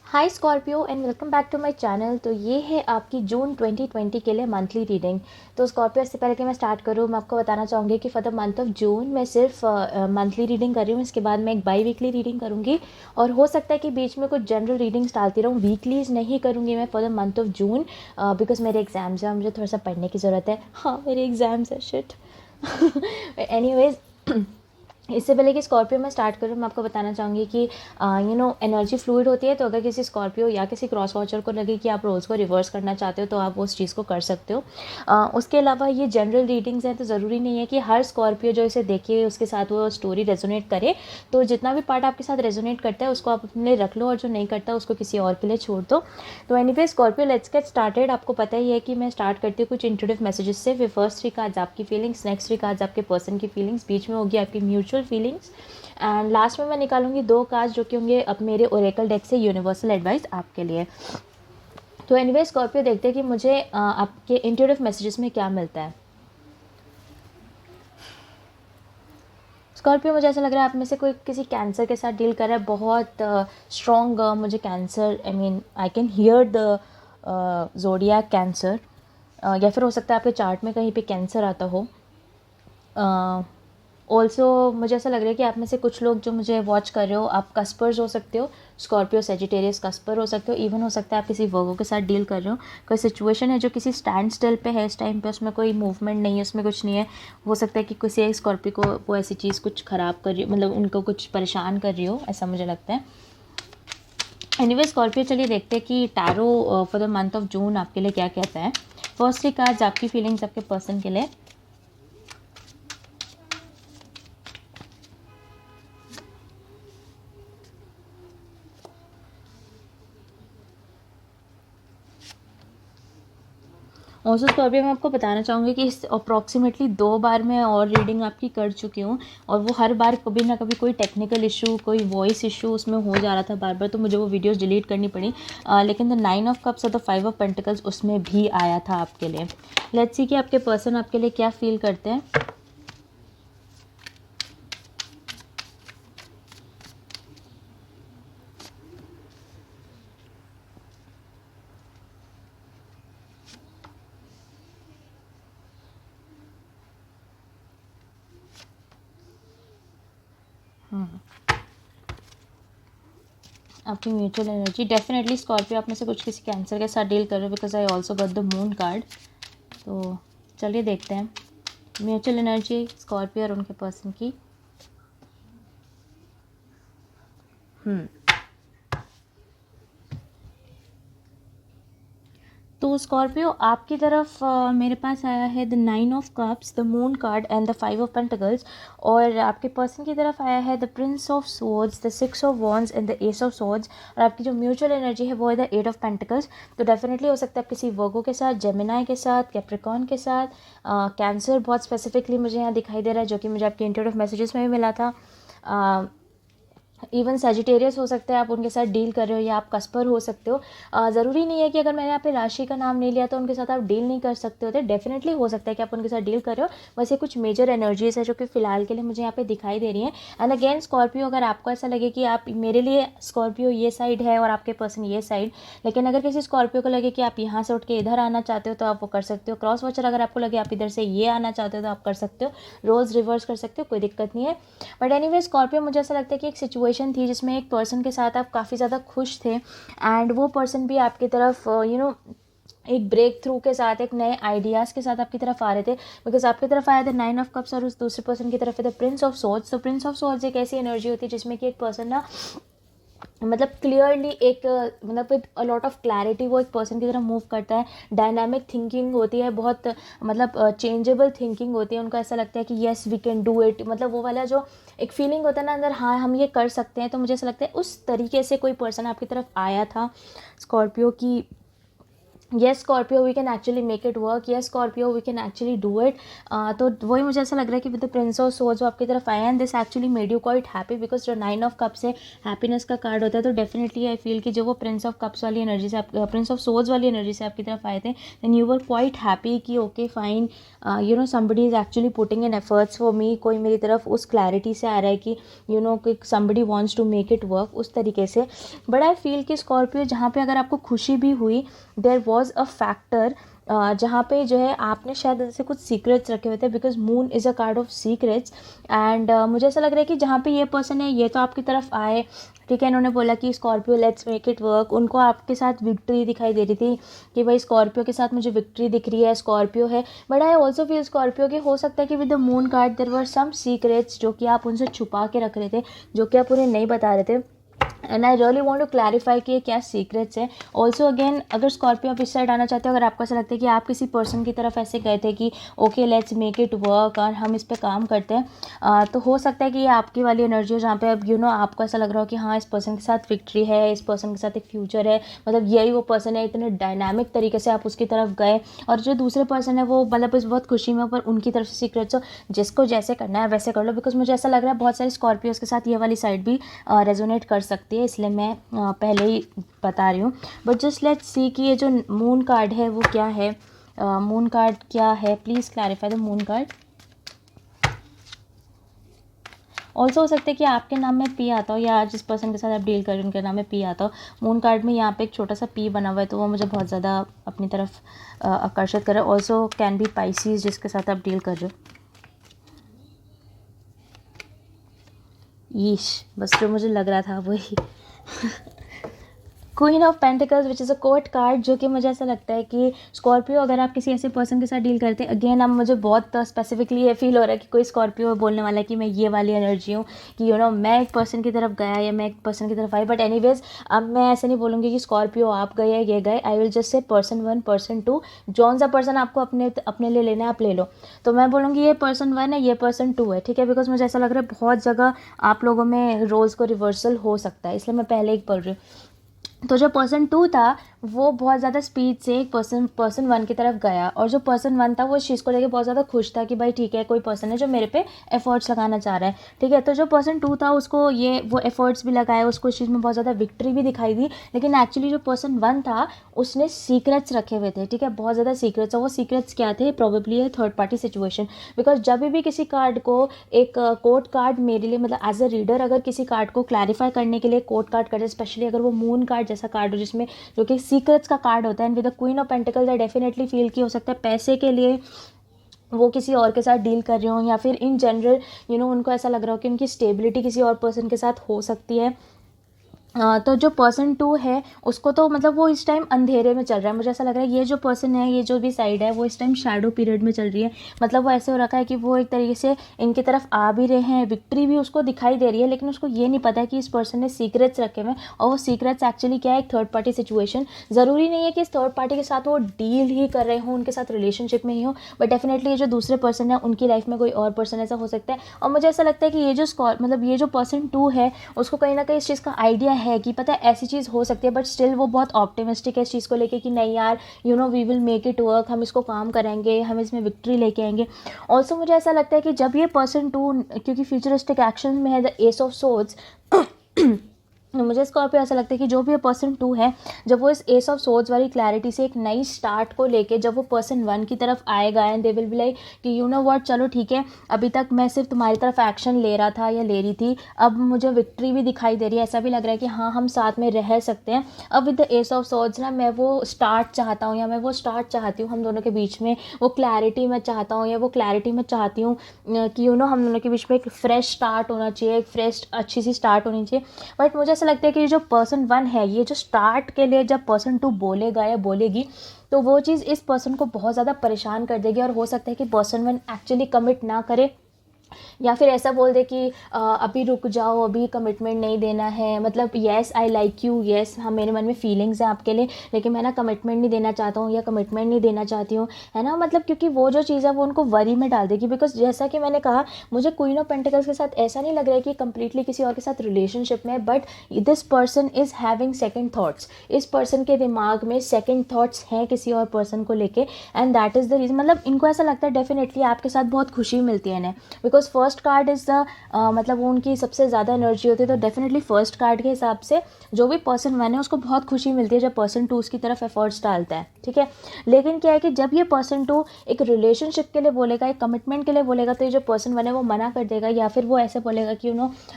Hi Scorpio and welcome back to my channel. तो ये है आपकी जून 2020 के लिए मंथली रीडिंग। तो स्कॉर्पियो, इससे पहले कि मैं स्टार्ट करूँ, मैं आपको बताना चाहूँगी कि for the month of June मैं सिर्फ मंथली रीडिंग कर रही हूँ। इसके बाद मैं एक बाई वीकली रीडिंग करूँगी और हो सकता है कि बीच में कुछ जनरल रीडिंग्स डालती रहूँ। वीकलीज नहीं करूँगी मैं for the month of June because मेरे एग्ज़ाम्स हैं, मुझे थोड़ा सा पढ़ने की ज़रूरत है। हाँ, मेरे एग्ज़ाम्स है, शिट। एनीवेज, इससे पहले कि स्कॉर्पियो मैं स्टार्ट करूँ, मैं आपको बताना चाहूँगी कि एनर्जी फ्लूइड होती है। तो अगर किसी स्कॉर्पियो या किसी क्रॉस वॉचर को लगे कि आप रोल्स को रिवर्स करना चाहते हो तो आप उस चीज़ को कर सकते हो। उसके अलावा ये जनरल रीडिंग्स हैं, तो ज़रूरी नहीं है कि हर स्कॉर्पियो जो इसे देखे उसके साथ वो स्टोरी रेजोनेट करे। तो जितना भी पार्ट आपके साथ रेजोनेट करता है उसको आप अपने लिए रख लो और जो नहीं करता उसको किसी और के लिए छोड़ दो। तो anyway Scorpio, let's get started. आपको पता ही है कि मैं स्टार्ट करती हूँ कुछ इंट्रोडक्टिव मैसेजेस से। फिर फर्स्ट 3 कार्ड्स आपकी फीलिंग्स, नेक्स्ट 3 कार्ड्स आपके पर्सन की फीलिंग्स, बीच में होगी आपकी म्यूचुअल फीलिंग्स एंड लास्ट में मैं निकालूंगी 2 कार्ड्स जो कि होंगे अब मेरे ओरेकल डेक से यूनिवर्सल एडवाइस आपके लिए। तो एनीवे स्कॉर्पियो, देखते हैं कि मुझे आपके इंट्यूटिव मैसेजेस में क्या मिलता है। स्कॉर्पियो, मुझे ऐसा लग रहा है आप में से कोई किसी कैंसर के साथ डील कर रहा है। बहुत स्ट्रॉन्ग मुझे cancer, I mean I can hear the जोडियाक cancer, या फिर हो सकता है आपके चार्ट में कहीं पे कैंसर आता हो। ऑल्सो मुझे ऐसा लग रहा है कि आप में से कुछ लोग जो मुझे वॉच कर रहे हो, आप कस्पर्स हो सकते हो। स्कॉर्पियो, सेजिटेरियस, कस्पर हो सकते हो। इवन हो सकता है आप किसी वर्गो के साथ डील कर रहे हो। कोई सिचुएशन है जो किसी स्टैंड स्टिल पे है इस टाइम पे, उसमें कोई मूवमेंट नहीं है, उसमें कुछ नहीं है। हो सकता है कि किसी एक स्कॉर्पियो को वो ऐसी चीज़ कुछ ख़राब कर रही हो, मतलब उनको कुछ परेशान कर रही हो, ऐसा मुझे लगता है। एनीवे स्कॉर्पियो, चलिए देखते हैं कि tarot for the month of June आपके लिए क्या कहता है। फर्स्ट 3 कार्ड्स आपकी फीलिंग्स आपके पर्सन के लिए। और सो स्कॉर्पियो, मैं आपको बताना चाहूँगी कि इस अप्रॉक्सीमेटली 2 बार मैं और रीडिंग आपकी कर चुकी हूँ और वो हर बार कभी ना कभी कोई टेक्निकल इशू, कोई वॉइस इशू उसमें हो जा रहा था बार बार, तो मुझे वो वीडियोस डिलीट करनी पड़ी। लेकिन द 9 ऑफ कप्स और द 5 ऑफ पेंटिकल्स उसमें भी आया था आपके लिए। लेट्स सी कि आपके पर्सन आपके लिए क्या फील करते हैं। आपकी म्यूचुअल एनर्जी डेफिनेटली स्कॉर्पियो, आप में से कुछ किसी कैंसर के साथ डील कर रहे हो because I also got the moon card. तो चलिए देखते हैं म्यूचुअल एनर्जी स्कॉर्पियो और उनके पर्सन की। तो स्कॉर्पियो, आपकी तरफ मेरे पास आया है the 9 of cups, the moon card and the 5 of pentacles. और आपके पर्सन की तरफ आया है the prince of swords, the 6 of wands and the S of swords. और आपकी जो म्यूचुअल एनर्जी है वो है द 8 ऑफ पेंटिकल्स। तो डेफिनेटली हो सकता है आप किसी वर्गो के साथ, जेमिनाई के साथ, कैप्रिकॉन के साथ, कैंसर बहुत स्पेसिफिकली मुझे यहाँ दिखाई दे रहा है, जो कि मुझे आपके इंट्यूटिव मैसेजेस में भी मिला था। इवन सेजिटेरियस हो सकता है आप उनके साथ डील कर रहे हो, या आप कस्पर हो सकते हो। ज़रूरी नहीं है कि अगर मैंने यहाँ पे राशि का नाम नहीं लिया तो उनके साथ आप डील नहीं कर सकते होते। डेफिनेटली हो सकता है कि आप उनके साथ डील कर रहे हो। वैसे कुछ मेजर एनर्जीज है जो कि फ़िलहाल के लिए मुझे यहाँ पे दिखाई दे रही हैं। एंड अगेन स्कॉर्पियो, अगर आपको ऐसा लगे कि आप मेरे लिए स्कॉर्पियो ये साइड है और आपके पर्सन ये साइड, लेकिन अगर किसी स्कॉर्पियो को लगे कि आप यहाँ से उठ के इधर आना चाहते हो तो आप वो कर सकते हो। क्रॉस वॉचर, अगर आपको लगे आप इधर से ये आना चाहते हो तो आप कर सकते हो। रोल्स रिवर्स कर सकते हो, कोई दिक्कत नहीं है। बट एनीवे स्कॉर्पियो, मुझे ऐसा लगता है कि एक सिचुएशन थी जिसमें एक पर्सन के साथ आप काफ़ी ज़्यादा खुश थे एंड वो पर्सन भी आपकी तरफ एक ब्रेक थ्रू के साथ, एक नए आइडियाज़ के साथ आपकी तरफ आ रहे थे। बिकॉज आपकी तरफ आया था 9 ऑफ कप्स और उस दूसरे पर्सन की तरफ है द प्रिंस ऑफ स्वॉर्ड्स। तो प्रिंस ऑफ स्वॉर्ड्स एक ऐसी एनर्जी होती है जिसमें कि एक पर्सन ना, मतलब क्लियरली एक, मतलब with a lot of clarity वो एक पर्सन की तरफ मूव करता है। डायनामिक थिंकिंग होती है बहुत, मतलब चेंजेबल थिंकिंग होती है। उनको ऐसा लगता है कि yes we can do it, मतलब वो वाला जो एक फीलिंग होता है ना अंदर, हाँ हम ये कर सकते हैं। तो मुझे ऐसा लगता है उस तरीके से कोई पर्सन आपकी तरफ आया था स्कॉर्पियो की yes Scorpio we can actually make it work, yes Scorpio we can actually do it. तो वही मुझे ऐसा लग रहा है कि with the prince of swords वो आपकी तरफ आए and this actually made you quite happy, because जो 9 ऑफ कप्स है हैप्पीनेस का कार्ड होता है। तो डेफिनेटली आई फील कि जो वो प्रिंस ऑफ कप्स वाली एनर्जी से प्रिंस ऑफ सोर्ड्स वाली एनर्जी से आपकी तरफ आए थे, then you were quite happy कि okay fine, somebody is actually putting in efforts for me, कोई मेरी तरफ उस क्लैरिटी से आ रहा है कि कि somebody wants to make it work उस तरीके से। बट आई फील कि स्कॉर्पियो जहाँ पे अगर आपको खुशी भी हुई, देयर वॉज अ फैक्टर जहाँ पे जो है आपने शायद ऐसे कुछ सीक्रेट्स रखे हुए थे, because moon is a card of secrets. And मुझे ऐसा लग रहा है कि जहाँ पे ये पर्सन है ये तो आपकी तरफ आए, ठीक है, इन्होंने बोला कि Scorpio let's make it work, उनको आपके साथ विक्ट्री दिखाई दे रही थी कि भाई स्कॉर्पियो के साथ मुझे विक्ट्री दिख रही है, स्कॉर्पियो है। But I also feel Scorpio के हो सकता है कि with the moon card there were some secrets जो कि आप उनसे छुपा के रख रहे थे, जो कि आप उन्हें नहीं बता रहे थे। And I really want to clarify कि ये क्या सीक्रेट्स है। ऑल्सो अगेन अगर स्कॉर्पियो आप इस साइड आना चाहते हो, अगर आपको ऐसा लगता है कि आप किसी पर्सन की तरफ ऐसे गए थे कि okay let's make it work और हम इस पे काम करते हैं, तो हो सकता है कि ये आपकी वाली एनर्जी हो जहाँ पे अब आपको ऐसा लग रहा हो कि हाँ इस पर्सन के साथ विक्ट्री है, इस पर्सन के साथ एक फ्यूचर है, मतलब यही वो पर्सन है, इतने डायनामिक तरीके से आप उसकी तरफ गए। और जो दूसरे पर्सन है वो मतलब इस बहुत खुशी में, पर उनकी तरफ से सीक्रेट्स हो, जिसको जैसे करना है वैसे कर लो, बिकॉज मुझे ऐसा लग रहा है बहुत सारे स्कॉर्पियोज के साथ ये वाली साइड भी रेजोनेट कर सकती है, इसलिए मैं पहले ही बता रही हूँ। बट जस्ट लेट्स सी कि ये जो मून कार्ड है वो क्या है, मून कार्ड क्या है, please clarify the moon card. Also हो सकता है कि आपके नाम में पी आता हो या जिस पर्सन के साथ आप डील कर रहे हो उनके नाम में पी आता हो। मून कार्ड में यहाँ पे एक छोटा सा पी बना हुआ है, तो वो मुझे बहुत ज़्यादा अपनी तरफ आकर्षित कर रहा है। ऑल्सो कैन बी पाइसीज जिसके साथ आप डील कर रहे हो। ईश, बस जो मुझे लग रहा था वही। Queen of pentacles which is a court card, जो कि मुझे ऐसा लगता है कि स्कॉर्पियो अगर आप किसी ऐसे पर्सन के साथ डील करते हैं, अगेन अब मुझे बहुत स्पेसिफिकली ये फील हो रहा है कि कोई स्कॉर्पियो बोलने वाला है कि मैं ये वाली एनर्जी हूँ कि मैं एक पर्सन की तरफ गया या मैं एक पर्सन की तरफ आई। बट एनीवेज अब मैं ऐसे नहीं बोलूँगी कि स्कॉर्पियो आप गए या ये गए, I will just say person 1 person 2, जौन सा पर्सन आपको अपने लिए लेना है आप ले लो। तो मैं बोलूँगी ये पर्सन 1 है, ये पर्सन 2 है, ठीक है, बिकॉज मुझे ऐसा लग रहा है बहुत जगह आप लोगों में रोल्स को रिवर्सल हो सकता है, इसलिए मैं पहले ही बोल रही हूँ। तो जो पर्सन 2 था वो बहुत ज़्यादा स्पीड से एक पर्सन 1 की तरफ गया, और जो पर्सन 1 था वो इस चीज़ को लेकर बहुत ज़्यादा खुश था कि भाई ठीक है कोई पर्सन है जो मेरे पे एफर्ट्स लगाना चाह रहा है, ठीक है। तो जो पर्सन 2 था उसको वो एफर्ट्स भी लगाए, उसको इस चीज़ में बहुत ज़्यादा विक्ट्री भी दिखाई दी, लेकिन एक्चुअली जो पर्सन 1 था उसने सीक्रेट्स रखे हुए थे, ठीक है, बहुत ज़्यादा सीक्रेट्स। और वो सीक्रेट्स क्या थे, प्रोबेबली है थर्ड पार्टी सिचुएशन। बिकॉज जब भी किसी कार्ड को एक कोर्ट कार्ड मेरे लिए मतलब एज अ रीडर अगर किसी कार्ड को क्लैरिफाई करने के लिए कोर्ट कार्ड करे, स्पेशली अगर वो मून कार्ड जैसा कार्ड हो जिसमें जो कि सीक्रेट्स का कार्ड होता है, and with the queen of pentacles I definitely feel कि हो सकता है पैसे के लिए वो किसी और के साथ डील कर रहे हो, या फिर इन जनरल उनको ऐसा लग रहा हो कि उनकी स्टेबिलिटी किसी और पर्सन के साथ हो सकती है। तो जो पर्सन 2 है उसको तो मतलब वो इस टाइम अंधेरे में चल रहा है, मुझे ऐसा लग रहा है ये जो पर्सन है, ये जो भी साइड है वो इस टाइम शैडो पीरियड में चल रही है। मतलब वो ऐसे हो रखा है कि वो एक तरीके से इनकी तरफ आ भी रहे हैं, विक्ट्री भी उसको दिखाई दे रही है, लेकिन उसको ये नहीं पता है कि इस पर्सन ने सीक्रेट्स रखे हुए हैं, और वो सीक्रेट्स एक्चुअली क्या है, एक थर्ड पार्टी सिचुएशन। ज़रूरी नहीं है कि इस थर्ड पार्टी के साथ वो डील ही कर रहे हों, उनके साथ रिलेशनशिप में ही हो, बट डेफिनेटली ये जो दूसरे पर्सन है उनकी लाइफ में कोई और पर्सन ऐसा हो सकता है। और मुझे ऐसा लगता है कि ये जो पर्सन 2 है उसको कहीं ना कहीं इस चीज़ का आइडिया है कि पता है ऐसी चीज़ हो सकती है, बट स्टिल वो बहुत ऑप्टिमिस्टिक है इस चीज़ को लेके कि नहीं यार we will make it work, हम इसको काम करेंगे, हम इसमें विक्ट्री लेके आएंगे। ऑल्सो मुझे ऐसा लगता है कि जब ये पर्सन 2 क्योंकि फ्यूचरिस्टिक एक्शन में है द एस ऑफ सोर्ड्स, मुझे स्कॉर्पियो ऐसा लगता है कि जो भी पर्सन 2 है जब वो इस एस ऑफ सोर्ड्स वाली क्लैरिटी से एक नई स्टार्ट को लेके जब वो पर्सन 1 की तरफ आएगा, and they will be like कि व्हाट, चलो ठीक है, अभी तक मैं सिर्फ तुम्हारी तरफ एक्शन ले रहा था या ले रही थी, अब मुझे विक्ट्री भी दिखाई दे रही है, ऐसा भी लग रहा है कि हाँ हम साथ में रह सकते हैं। अब with the S of swords ना मैं वो स्टार्ट चाहता हूँ, या मैं वो स्टार्ट चाहती हूँ हम दोनों के बीच में, वो क्लैरिटी मैं चाहता हूँ, या वो क्लैरिटी मैं चाहती हूँ कि हम दोनों के बीच में एक फ्रेश स्टार्ट होना चाहिए, एक फ्रेश अच्छी सी स्टार्ट होनी चाहिए। बट मुझे ऐसा लगता है कि जो पर्सन 1 है ये जो स्टार्ट के लिए जब पर्सन 2 बोलेगा या बोलेगी तो वो चीज़ इस पर्सन को बहुत ज़्यादा परेशान कर देगी, और हो सकता है कि पर्सन 1 एक्चुअली कमिट ना करे, या फिर ऐसा बोल दे कि अभी रुक जाओ, अभी कमिटमेंट नहीं देना है, मतलब yes I like you, yes हाँ मेरे मन में फीलिंग्स हैं आपके लिए, लेकिन मैं ना कमिटमेंट नहीं देना चाहता हूँ या कमिटमेंट नहीं देना चाहती हूँ, है ना। मतलब क्योंकि वो जो चीज़ है वो उनको वरी में डाल देगी। बिकॉज जैसा कि मैंने कहा, मुझे क्वीन ऑफ पेंटिकल्स के साथ ऐसा नहीं लग रहा है कि कंप्लीटली किसी और के साथ रिलेशनशिप में, but this person is having second thoughts. इस पर्सन के दिमाग में सेकेंड थाट्स हैं किसी और पर्सन को लेके, and that is the reason. मतलब इनको ऐसा लगता है डेफिनेटली आपके साथ बहुत खुशी मिलती है इन्हें, because first card is the मतलब वो उनकी सबसे ज़्यादा एनर्जी होती है। तो डेफिनेटली फर्स्ट कार्ड के हिसाब से जो भी पर्सन वन है उसको बहुत खुशी मिलती है जब पर्सन टू उसकी तरफ एफर्ट्स डालता है, ठीक है। लेकिन क्या है कि जब ये पर्सन टू एक रिलेशनशिप के लिए बोलेगा, एक कमिटमेंट के लिए बोलेगा, तो ये जो पर्सन वन है वो मना कर देगा, या फिर वो ऐसे बोलेगा कि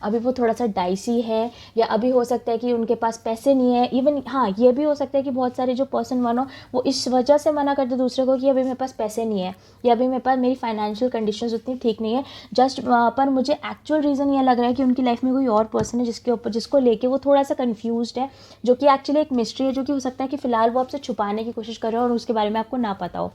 अभी वो थोड़ा सा डाइसी है, या अभी हो सकता है कि उनके पास पैसे नहीं है। इवन हाँ ये भी हो सकता है कि बहुत सारे जो पर्सन वन हो वो इस वजह से मना करते दूसरे को कि अभी मेरे पास पैसे नहीं है, या अभी मेरे पास मेरी फाइनेंशियल कंडीशंस उतनी ठीक नहीं है। जस्ट पर मुझे एक्चुअल रीज़न ये लग रहा है कि उनकी लाइफ में कोई और पर्सन है जिसको लेके वो थोड़ा सा कंफ्यूज्ड है, जो कि एक्चुअली एक मिस्ट्री है, जो कि हो सकता है कि फ़िलहाल वो आपसे छुपाने की कोशिश कर रहे हो और उसके बारे में आपको ना पता हो।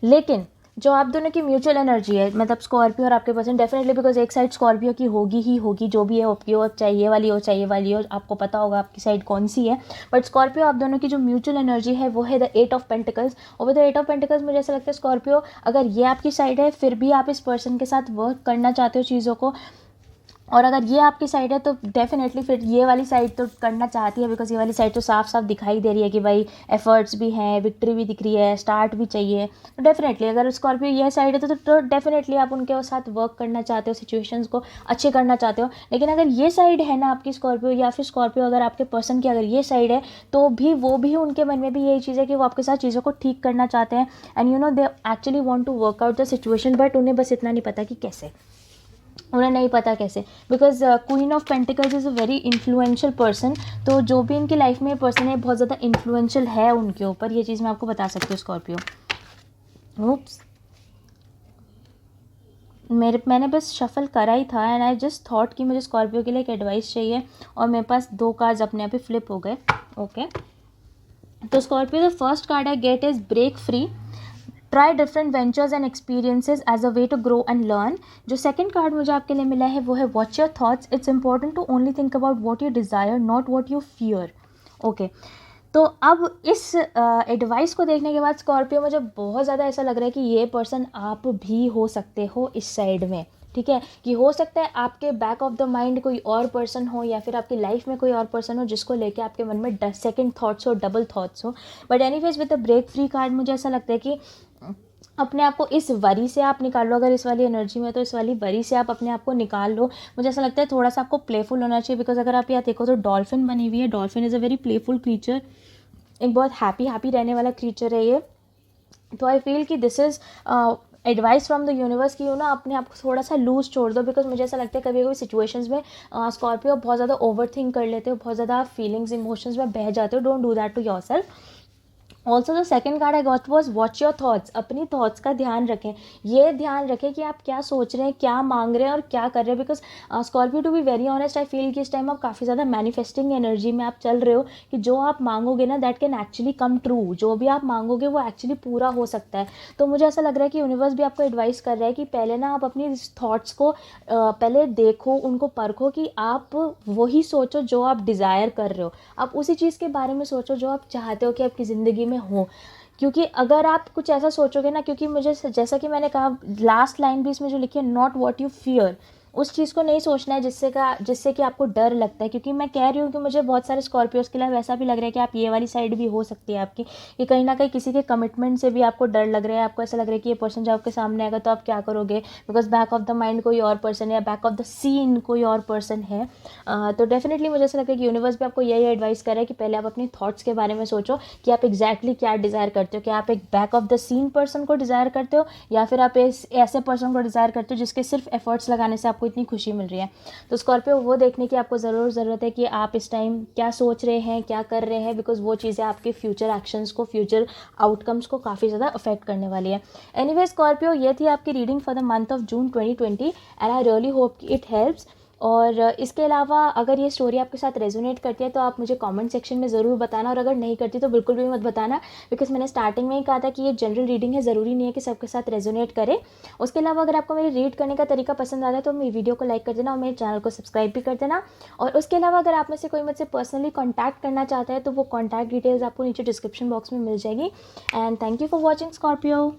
लेकिन जो आप दोनों की म्यूचुअल एनर्जी है, मतलब स्कॉर्पियो और आपके पर्सन, डेफिनेटली बिकॉज एक साइड स्कॉर्पियो की होगी ही होगी, जो भी है आपकी हो, चाहिए वाली हो चाहिए वाली हो, आपको पता होगा आपकी साइड कौन सी है। बट स्कॉर्पियो आप दोनों की जो म्यूचुअल एनर्जी है वो है द 8 ऑफ पेंटिकल्स। और विद द 8 ऑफ पेंटिकल्स मुझे ऐसा लगता है स्कॉर्पियो, अगर ये आपकी साइड है फिर भी आप इस पर्सन के साथ वर्क करना चाहते हो चीज़ों को, और अगर ये आपकी साइड है तो डेफिनेटली फिर ये वाली साइड तो करना चाहती है, बिकॉज ये वाली साइड तो साफ साफ दिखाई दे रही है कि भाई एफर्ट्स भी हैं, विक्ट्री भी दिख रही है, स्टार्ट भी चाहिए। तो डेफिनेटली अगर स्कॉर्पियो ये साइड है तो डेफिनेटली आप उनके साथ वर्क करना चाहते हो, सिचुएशंस को अच्छे करना चाहते हो। लेकिन अगर ये साइड है ना आपकी स्कॉर्पियो, या फिर स्कॉर्पियो अगर आपके पर्सन की अगर ये साइड है, तो भी वो भी उनके मन में भी यही चीज़ है कि वो आपके साथ चीज़ों को ठीक करना चाहते हैं, and they actually want to work out the situation, but उन्हें बस इतना नहीं पता कि कैसे, उन्हें नहीं पता कैसे। Because queen of pentacles is a very influential person. तो जो भी इनकी लाइफ में पर्सन है बहुत ज़्यादा इन्फ्लुएंशियल है उनके ऊपर, ये चीज़ मैं आपको बता सकती हूँ स्कॉर्पियो। ओप्स, मैंने बस शफल करा ही था, एंड आई जस्ट थॉट कि मुझे स्कॉर्पियो के लिए एक एडवाइस चाहिए, और मेरे पास 2 कार्ड्स अपने आप ही फ्लिप हो गए। ओके, तो Scorpio the first card I get is break free, try different ventures and experiences as a way to grow and learn. जो सेकंड कार्ड मुझे आपके लिए मिला है वो है watch your thoughts, it's important to only think about what you desire not what you fear. Okay, तो अब इस एडवाइस को देखने के बाद स्कॉर्पियो मुझे बहुत ज़्यादा ऐसा लग रहा है कि ये पर्सन आप भी हो सकते हो इस साइड में, ठीक है। कि हो सकता है आपके बैक ऑफ द माइंड कोई और पर्सन हो, या फिर आपकी लाइफ में कोई और पर्सन हो जिसको लेके आपके मन में सेकंड थॉट्स हो, डबल थॉट्स हो। But anyways with the break free card मुझे ऐसा लगता है कि अपने आप को इस वरी से आप निकाल लो, अगर इस वाली एनर्जी में तो इस वाली वरी से आप अपने आप को निकाल लो। मुझे ऐसा लगता है थोड़ा सा आपको प्लेफुल होना चाहिए, बिकॉज अगर आप यहाँ देखो तो डॉल्फिन बनी हुई है, dolphin is a very playful creature, एक बहुत हैप्पी रहने वाला क्रीचर है ये। तो आई फील कि this is advice from the universe की अपने आप को थोड़ा सा लूज छोड़ दो, बिकॉज मुझे ऐसा लगता है कभी कभी सिचुएशंस में स्कॉर्पियो बहुत ज़्यादा ओवर थिंक कर लेते हो, बहुत ज़्यादा फीलिंग्स इमोशंस में बह जाते हो। Don't do that to yourself. Also the second card I got was watch your thoughts, अपनी थॉट्स का ध्यान रखें। ये ध्यान रखें कि आप क्या सोच रहे हैं, क्या मांग रहे हैं और क्या कर रहे हैं। Because Scorpio to be very honest I feel कि इस टाइम आप काफ़ी ज़्यादा मैनिफेस्टिंग एनर्जी में आप चल रहे हो, कि जो आप मांगोगे ना that can actually come true, जो भी आप मांगोगे वो एक्चुअली पूरा हो सकता है। तो मुझे ऐसा लग रहा है कि यूनिवर्स भी आपको एडवाइस कर रहा है कि पहले ना आप अपनी थॉट्स को पहले देखो, उनको परखो, कि आप वही सोचो जो आप डिज़ायर कर रहे हो, आप उसी चीज़ के बारे में सोचो जो आप चाहते हो कि आपकी ज़िंदगी में हो। क्योंकि अगर आप कुछ ऐसा सोचोगे ना, क्योंकि मुझे जैसा कि मैंने कहा लास्ट लाइन भी इसमें जो लिखी है, नॉट व्हाट यू फियर, उस चीज़ को नहीं सोचना है जिससे कि आपको डर लगता है। क्योंकि मैं कह रही हूँ कि मुझे बहुत सारे स्कॉर्पियोज के लिए वैसा भी लग रहा है कि आप ये वाली साइड भी हो सकती है आपकी, कि कहीं ना कहीं किसी के कमिटमेंट से भी आपको डर लग रहा है, आपको ऐसा लग रहा है कि ये पर्सन जब आपके सामने आएगा तो आप क्या करोगे, because back of the mind कोई और पर्सन है, या बैक ऑफ द सीन कोई और पर्सन है। तो डेफिनेटली मुझे ऐसा लगता है कि यूनिवर्स भी आपको यही एडवाइस कर रहा है कि पहले आप अपनी थॉट्स के बारे में सोचो कि आप एग्जैक्टली क्या डिज़ायर करते हो, कि आप एक back of the scene person को डिज़ायर करते हो, या फिर आप ऐसे पर्सन को डिज़ायर करते हो जिसके सिर्फ एफर्ट्स लगाने से आपको इतनी खुशी मिल रही है। तो स्कॉर्पियो वो देखने की आपको ज़रूरत है कि आप इस टाइम क्या सोच रहे हैं, क्या कर रहे हैं, बिकॉज वो चीज़ें आपके फ्यूचर एक्शंस को, फ्यूचर आउटकम्स को काफ़ी ज़्यादा अफेक्ट करने वाली है। एनीवे स्कॉर्पियो, ये थी आपकी reading for the month of June 2020, and I really hope कि इट हेल्प्स। और इसके अलावा अगर ये स्टोरी आपके साथ रेजोनेट करती है तो आप मुझे कमेंट सेक्शन में ज़रूर बताना, और अगर नहीं करती तो बिल्कुल भी मत बताना, बिकॉज़ मैंने स्टार्टिंग में ही कहा था कि ये जनरल रीडिंग है, ज़रूरी नहीं है कि सबके साथ रेजोनेट करे। उसके अलावा अगर आपको मेरी रीड करने का तरीका पसंद आता है तो मेरी वीडियो को लाइक कर देना और मेरे चैनल को सब्सक्राइब भी कर देना। और उसके अलावा अगर आप में से कोई मुझसे पर्सनली कॉन्टैक्ट करना चाहता है तो वो कॉन्टैक्ट डिटेल्स आपको नीचे डिस्क्रिप्शन बॉक्स में मिल जाएगी। And thank you for watching Scorpio.